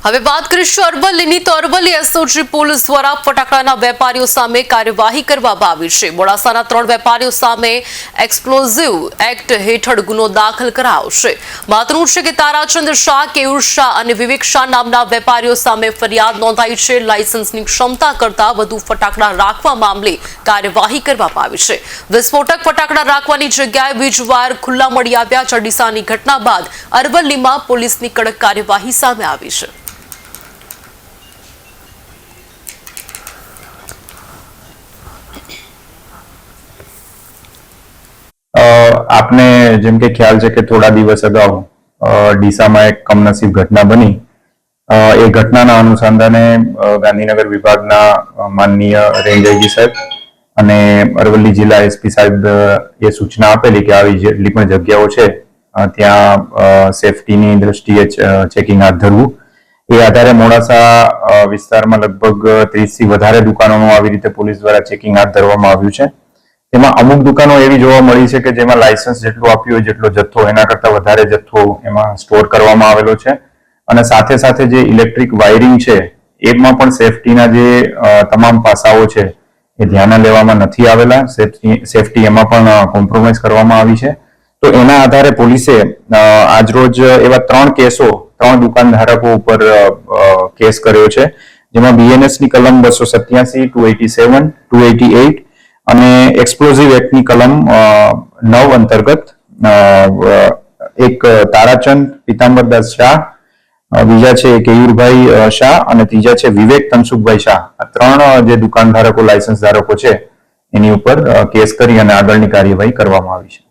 હવે વાત કરીશું અરવલ્લીની તો અરવલ્લી એસઓજી પોલીસ દ્વારા ફટાકડાના વેપારીઓ સામે કાર્યવાહી કરવામાં આવી છે। મોડાસાના 3 વેપારીઓ સામે એક્સપ્લોઝિવ એક્ટ હેઠળ ગુનો દાખલ કરાયો છે। માતનું છે કે તારાચંદ શાહ, કેયુર શાહ અને વિવેક શાહ નામના વેપારીઓ સામે ફરિયાદ નોંધાઈ છે। લાયસન્સની ક્ષમતા કરતા વધુ ફટાકડા રાખવા મામલે કાર્યવાહી કરવામાં આવી છે। વિસ્ફોટક ફટાકડા રાખવાની જગ્યાએ વીજવાયર ખુલ્લા મળી આવ્યા। ચડીસાની ઘટના બાદ અરવલ્લીમાં પોલીસની કડક કાર્યવાહી સામે આવી છે। आपने जेम के ख्याल है कि थोड़ा दिवस अगाऊ डीसा में एक कमनसीब घटना बनी। ए घटना अनुसंधाने गांधीनगर विभागना माननीय रेंज आईजी साहेब अने अरवल्ली जिला एसपी साहेब ये सूचना आपेली कि आवी जेटली पण जग्याओ छे त्यां सेफ्टीनी दृष्टिए चेकिंग हाथ धरवुं। ए आधारे मोडासा विस्तारमां लगभग 30 થી વધારે દુકાનોનું આવી રીતે પોલીસ દ્વારા ચેકિંગ હાથ ધરવામાં આવ્યું છે। તેમાં અમુક દુકાનો એવી જોવા મળી છે કે જેમાં લાયસન્સ જેટલું આપ્યું હોય જેટલો જથ્થો એના કરતા વધારે જથ્થો એમાં સ્ટોર કરવામાં આવેલો છે અને સાથે સાથે જે ઇલેક્ટ્રિક વાયરિંગ છે એમાં પણ સેફટીના જે તમામ પાસાઓ છે એ ધ્યાને લેવામાં નથી આવેલા। સેફટી એમાં પણ કોમ્પ્રોમાઇઝ કરવામાં આવી છે। તો એના આધારે પોલીસે આજરોજ એવા 3 કેસો 3 દુકાનધારકો ઉપર કેસ કર્યો છે, જેમાં બીએનએસ ની કલમ 287, 287, 288 અને એક્સપ્લોઝિવ એક્ટની કલમ 9 અંતર્ગત એક તારાચંદ પીતાંબરદાસ શાહ, બીજા છે કેયુરભાઈ શાહ અને ત્રીજા છે વિવેક તનસુખભાઈ શાહ, આ 3 જે દુકાનધારકો લાયસન્સ ધારકો છે એની ઉપર કેસ કરી અને આગળની કાર્યવાહી કરવામાં આવી છે।